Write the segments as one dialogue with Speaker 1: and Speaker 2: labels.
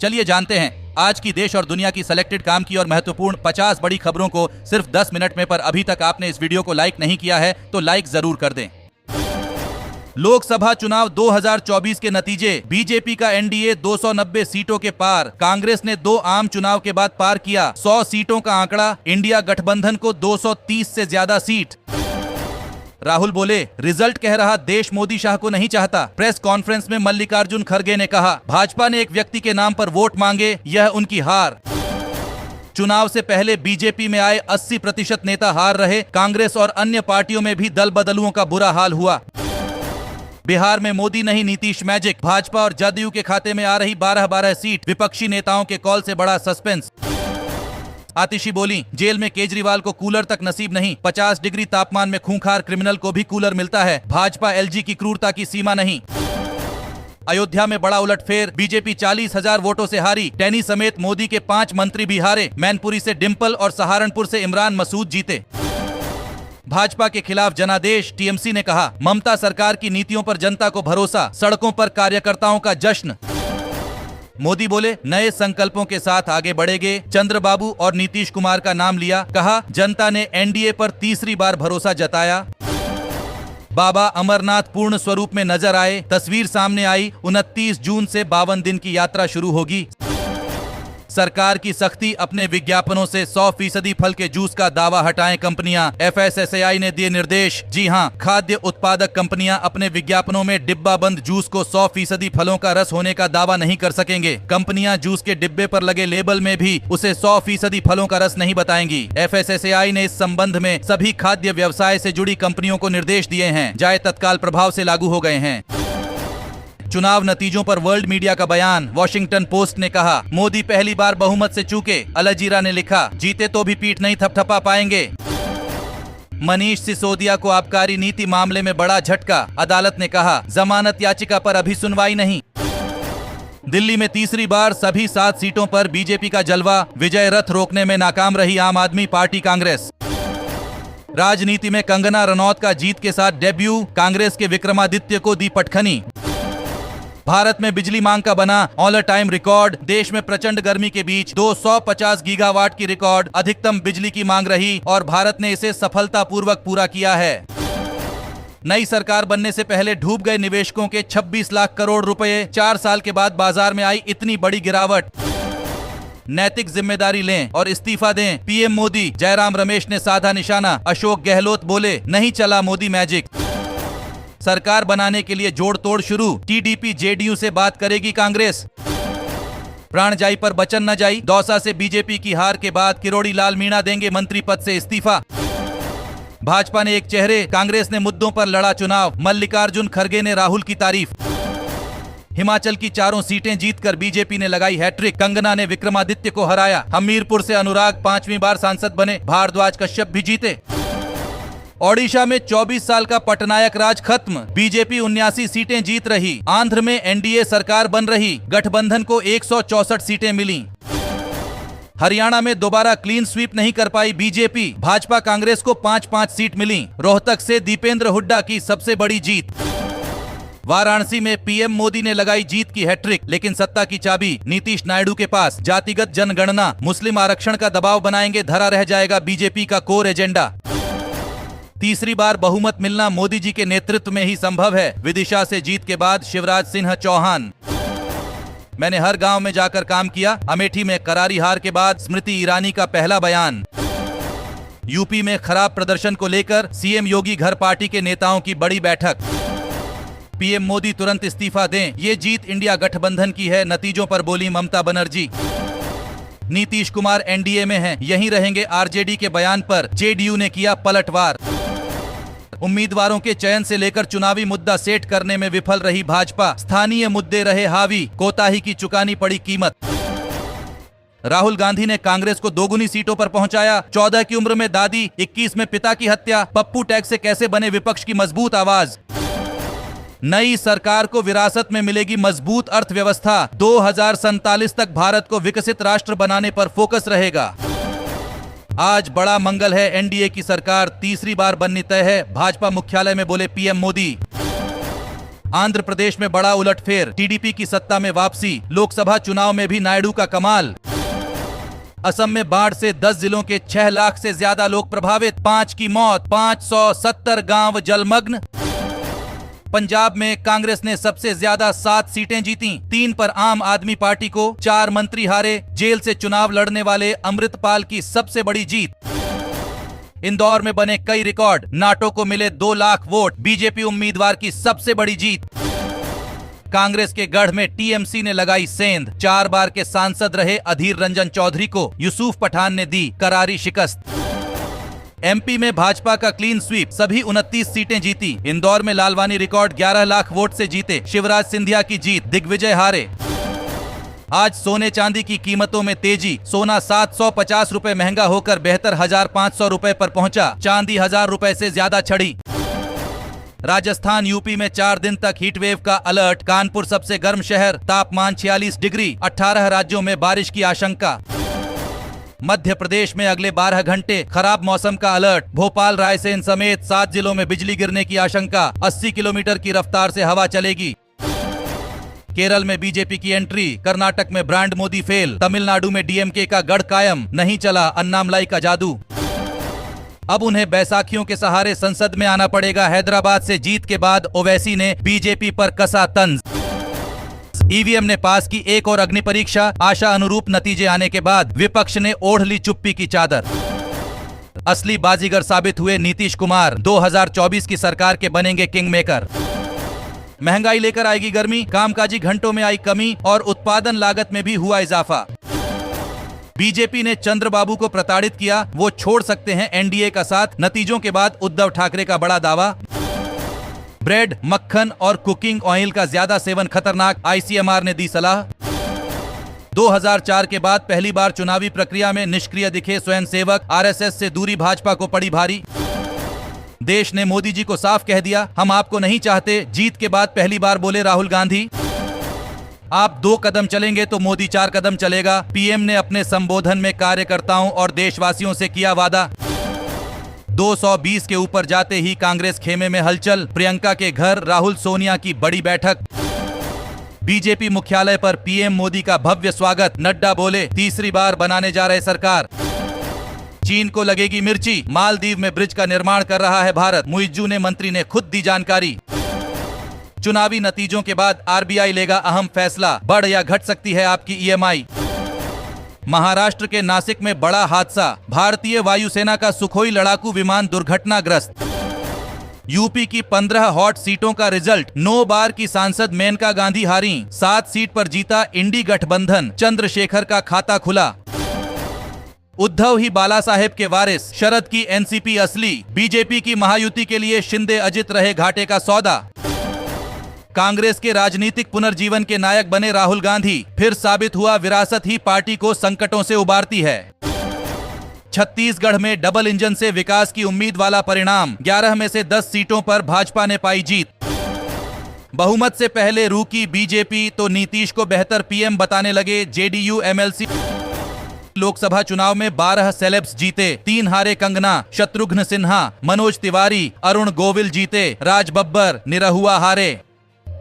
Speaker 1: चलिए जानते हैं आज की देश और दुनिया की सिलेक्टेड काम की और महत्वपूर्ण 50 बड़ी खबरों को सिर्फ 10 मिनट में। पर अभी तक आपने इस वीडियो को लाइक नहीं किया है तो लाइक जरूर कर दें। लोकसभा चुनाव 2024 के नतीजे। बीजेपी का एनडीए 290 सीटों के पार। कांग्रेस ने 2 आम चुनाव के बाद पार किया 100 सीटों का आंकड़ा। इंडिया गठबंधन को 230 से ज्यादा सीट। राहुल बोले, रिजल्ट कह रहा देश मोदी शाह को नहीं चाहता। प्रेस कॉन्फ्रेंस में मल्लिकार्जुन खड़गे ने कहा, भाजपा ने एक व्यक्ति के नाम पर वोट मांगे, यह उनकी हार। चुनाव से पहले बीजेपी में आए 80% नेता हार रहे। कांग्रेस और अन्य पार्टियों में भी दल बदलुओं का बुरा हाल हुआ। बिहार में मोदी नहीं नीतीश मैजिक। भाजपा और जदयू के खाते में आ रही 12-12 सीट। विपक्षी नेताओं के कॉल से बड़ा सस्पेंस। आतिशी बोली, जेल में केजरीवाल को कूलर तक नसीब नहीं। 50 डिग्री तापमान में खूंखार क्रिमिनल को भी कूलर मिलता है। भाजपा एलजी की क्रूरता की सीमा नहीं। अयोध्या में बड़ा उलटफेर। बीजेपी 40,000 वोटों से हारी। टेनी समेत मोदी के 5 मंत्री भी हारे। मैनपुरी से डिंपल और सहारनपुर से इमरान मसूद जीते। भाजपा के खिलाफ जनादेश। टीएमसी ने कहा, ममता सरकार की नीतियों पर जनता को भरोसा। सड़कों पर कार्यकर्ताओं का जश्न। मोदी बोले, नए संकल्पों के साथ आगे बढ़ेंगे। चंद्रबाबू और नीतीश कुमार का नाम लिया। कहा, जनता ने एनडीए पर तीसरी बार भरोसा जताया। बाबा अमरनाथ पूर्ण स्वरूप में नजर आए। तस्वीर सामने आई। 29 जून से 52 दिन की यात्रा शुरू होगी। सरकार की सख्ती। अपने विज्ञापनों से 100% फल के जूस का दावा हटाएं कंपनियां। एफएसएसएआई ने दिए निर्देश। जी हां, खाद्य उत्पादक कंपनियां अपने विज्ञापनों में डिब्बा बंद जूस को 100% फलों का रस होने का दावा नहीं कर सकेंगे। कंपनियां जूस के डिब्बे पर लगे लेबल में भी उसे 100% फलों का रस नहीं बताएंगी। एफएसएसएआई ने इस संबंध में सभी खाद्य व्यवसाय से जुड़ी कंपनियों को निर्देश दिए हैं। जाए तत्काल प्रभाव से लागू हो गए हैं। चुनाव नतीजों पर वर्ल्ड मीडिया का बयान। वॉशिंगटन पोस्ट ने कहा, मोदी पहली बार बहुमत से चूके। अल जजीरा ने लिखा, जीते तो भी पीठ नहीं थपथपा पाएंगे। मनीष सिसोदिया को आबकारी नीति मामले में बड़ा झटका। अदालत ने कहा, जमानत याचिका पर अभी सुनवाई नहीं। दिल्ली में तीसरी बार सभी 7 सीटों पर बीजेपी का जलवा। विजय रथ रोकने में नाकाम रही आम आदमी पार्टी कांग्रेस। राजनीति में कंगना रनौत का जीत के साथ डेब्यू। कांग्रेस के विक्रमादित्य को दी पटखनी। भारत में बिजली मांग का बना ऑल टाइम रिकॉर्ड। देश में प्रचंड गर्मी के बीच 250 गीगावाट की रिकॉर्ड अधिकतम बिजली की मांग रही और भारत ने इसे सफलतापूर्वक पूरा किया है। नई सरकार बनने से पहले डूब गए निवेशकों के 26 लाख करोड़ रुपए। 4 साल के बाद बाजार में आई इतनी बड़ी गिरावट। नैतिक जिम्मेदारी लें और इस्तीफा दें, पीएम मोदी। जयराम रमेश ने साधा निशाना। अशोक गहलोत बोले, नहीं चला मोदी मैजिक। सरकार बनाने के लिए जोड़ तोड़ शुरू। टीडीपी जेडीयू से बात करेगी कांग्रेस। प्राण जाई पर बचन न जाई। दौसा से बीजेपी की हार के बाद किरोड़ी लाल मीणा देंगे मंत्री पद से इस्तीफा। भाजपा ने एक चेहरे। कांग्रेस ने मुद्दों पर लड़ा चुनाव। मल्लिकार्जुन खड़गे ने राहुल की तारीफ। हिमाचल की 4 सीटें जीतकर बीजेपी ने लगाई हैट्रिक। कंगना ने विक्रमादित्य को हराया। हमीरपुर से अनुराग 5वीं बार सांसद बने। भारद्वाज कश्यप भी जीते। ओडिशा में 24 साल का पटनायक राज खत्म। बीजेपी 79 सीटें जीत रही। आंध्र में एनडीए सरकार बन रही। गठबंधन को 164 सीटें मिली। हरियाणा में दोबारा क्लीन स्वीप नहीं कर पाई बीजेपी। भाजपा कांग्रेस को 5-5 सीट मिली। रोहतक से दीपेंद्र हुड्डा की सबसे बड़ी जीत। वाराणसी में पीएम मोदी ने लगाई जीत की हैट्रिक। लेकिन सत्ता की चाबी नीतीश नायडू के पास। जातिगत जनगणना, मुस्लिम आरक्षण का दबाव बनाएंगे, धरा रह जाएगा बीजेपी का कोर एजेंडा। तीसरी बार बहुमत मिलना मोदी जी के नेतृत्व में ही संभव है। विदिशा से जीत के बाद शिवराज सिंह चौहान। मैंने हर गांव में जाकर काम किया। अमेठी में करारी हार के बाद स्मृति ईरानी का पहला बयान। यूपी में खराब प्रदर्शन को लेकर सीएम योगी घर पार्टी के नेताओं की बड़ी बैठक। पीएम मोदी तुरंत इस्तीफा दें, ये जीत इंडिया गठबंधन की है, नतीजों पर बोली ममता बनर्जी। नीतीश कुमार एनडीए में हैं, यहीं रहेंगे। आरजेडी के बयान पर जेडीयू ने किया पलटवार। उम्मीदवारों के चयन से लेकर चुनावी मुद्दा सेट करने में विफल रही भाजपा। स्थानीय मुद्दे रहे हावी। कोताही की चुकानी पड़ी कीमत। राहुल गांधी ने कांग्रेस को 2 गुनी सीटों पर पहुंचाया। 14 की उम्र में दादी, 21 में पिता की हत्या। पप्पू टैक्स से कैसे बने विपक्ष की मजबूत आवाज। नई सरकार को विरासत में मिलेगी मजबूत अर्थव्यवस्था। 2047 तक भारत को विकसित राष्ट्र बनाने पर फोकस रहेगा। आज बड़ा मंगल है, एनडीए की सरकार तीसरी बार बननी तय है। भाजपा मुख्यालय में बोले पीएम मोदी। आंध्र प्रदेश में बड़ा उलटफेर, टीडीपी की सत्ता में वापसी, लोकसभा चुनाव में भी नायडू का कमाल। असम में बाढ़ से 10 जिलों के 6 लाख से ज्यादा लोग प्रभावित, 5 की मौत, 570 गांव जलमग्न। पंजाब में कांग्रेस ने सबसे ज्यादा 7 सीटें जीती, 3 पर आम आदमी पार्टी को, 4 मंत्री हारे, जेल से चुनाव लड़ने वाले अमृतपाल की सबसे बड़ी जीत। इंदौर में बने कई रिकॉर्ड, नाटो को मिले 2 लाख वोट, बीजेपी उम्मीदवार की सबसे बड़ी जीत। कांग्रेस के गढ़ में टीएमसी ने लगाई सेंध, 4 बार के सांसद रहे अधीर रंजन चौधरी को यूसुफ पठान ने दी करारी शिकस्त। एमपी में भाजपा का क्लीन स्वीप, सभी 29 सीटें जीती। इंदौर में लालवानी रिकॉर्ड 11 लाख वोट से जीते, शिवराज सिंधिया की जीत, दिग्विजय हारे। आज सोने चांदी की कीमतों में तेजी, सोना 750 रुपए महंगा होकर 72,500 रुपए पर पहुंचा, चांदी 1000 रुपए से ज्यादा छड़ी। राजस्थान यूपी में 4 दिन तक हीटवेव का अलर्ट, कानपुर सबसे गर्म शहर, तापमान 46 डिग्री, 18 राज्यों में बारिश की आशंका। मध्य प्रदेश में अगले 12 घंटे खराब मौसम का अलर्ट, भोपाल रायसेन समेत 7 जिलों में बिजली गिरने की आशंका, 80 किलोमीटर की रफ्तार से हवा चलेगी। केरल में बीजेपी की एंट्री, कर्नाटक में ब्रांड मोदी फेल, तमिलनाडु में डीएमके का गढ़ कायम, नहीं चला अन्नामलाई का जादू। अब उन्हें बैसाखियों के सहारे संसद में आना पड़ेगा। हैदराबाद से जीत के बाद ओवैसी ने बीजेपी पर कसा तंज। ईवीएम ने पास की एक और अग्नि परीक्षा, आशा अनुरूप नतीजे आने के बाद विपक्ष ने ओढ़ ली चुप्पी की चादर। असली बाजीगर साबित हुए नीतीश कुमार, 2024 की सरकार के बनेंगे किंग मेकर। महंगाई लेकर आएगी गर्मी, कामकाजी घंटों में आई कमी और उत्पादन लागत में भी हुआ इजाफा। बीजेपी ने चंद्रबाबू को प्रताड़ित किया, वो छोड़ सकते हैं एनडीए का साथ, नतीजों के बाद उद्धव ठाकरे का बड़ा दावा। ब्रेड, मक्खन और कुकिंग ऑयल का ज्यादा सेवन खतरनाक, आईसीएमआर ने दी सलाह। 2004 के बाद पहली बार चुनावी प्रक्रिया में निष्क्रिय दिखे स्वयंसेवक, आरएसएस से दूरी भाजपा को पड़ी भारी। देश ने मोदी जी को साफ कह दिया, हम आपको नहीं चाहते, जीत के बाद पहली बार बोले राहुल गांधी। आप 2 कदम चलेंगे तो मोदी 4 कदम चलेगा, पीएम ने अपने संबोधन में कार्यकर्ताओं और देशवासियों से किया वादा। 220 के ऊपर जाते ही कांग्रेस खेमे में हलचल, प्रियंका के घर राहुल सोनिया की बड़ी बैठक। बीजेपी मुख्यालय पर पीएम मोदी का भव्य स्वागत, नड्डा बोले तीसरी बार बनाने जा रहे सरकार। चीन को लगेगी मिर्ची, मालदीव में ब्रिज का निर्माण कर रहा है भारत, मुइज्जू ने मंत्री ने खुद दी जानकारी। चुनावी नतीजों के बाद आरबीआई लेगा अहम फैसला, बढ़ या घट सकती है आपकी ईएमआई। महाराष्ट्र के नासिक में बड़ा हादसा, भारतीय वायुसेना का सुखोई लड़ाकू विमान दुर्घटनाग्रस्त। यूपी की 15 हॉट सीटों का रिजल्ट, 9 बार की सांसद मेनका गांधी हारी, 7 सीट पर जीता इंडी गठबंधन, चंद्रशेखर का खाता खुला। उद्धव ही बाला साहेब के वारिस, शरद की एनसीपी असली, बीजेपी की महायुति के लिए शिंदे अजित रहे घाटे का सौदा। कांग्रेस के राजनीतिक पुनर्जीवन के नायक बने राहुल गांधी, फिर साबित हुआ विरासत ही पार्टी को संकटों से उबारती है। छत्तीसगढ़ में डबल इंजन से विकास की उम्मीद वाला परिणाम, 11 में से 10 सीटों पर भाजपा ने पाई जीत। बहुमत से पहले रूकी बीजेपी तो नीतीश को बेहतर पीएम बताने लगे जेडीयू एमएलसी। लोकसभा चुनाव में 12 सेलेब्स जीते, 3 हारे कंगना, शत्रुघ्न सिन्हा, मनोज तिवारी, अरुण गोविल जीते, राज बब्बर, निरहुआ हारे।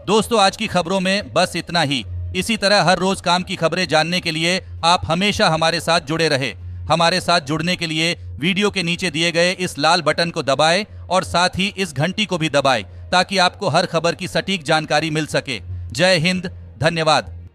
Speaker 1: दोस्तों, आज की खबरों में बस इतना ही। इसी तरह हर रोज काम की खबरें जानने के लिए आप हमेशा हमारे साथ जुड़े रहे। हमारे साथ जुड़ने के लिए वीडियो के नीचे दिए गए इस लाल बटन को दबाएं और साथ ही इस घंटी को भी दबाएं ताकि आपको हर खबर की सटीक जानकारी मिल सके। जय हिंद, धन्यवाद।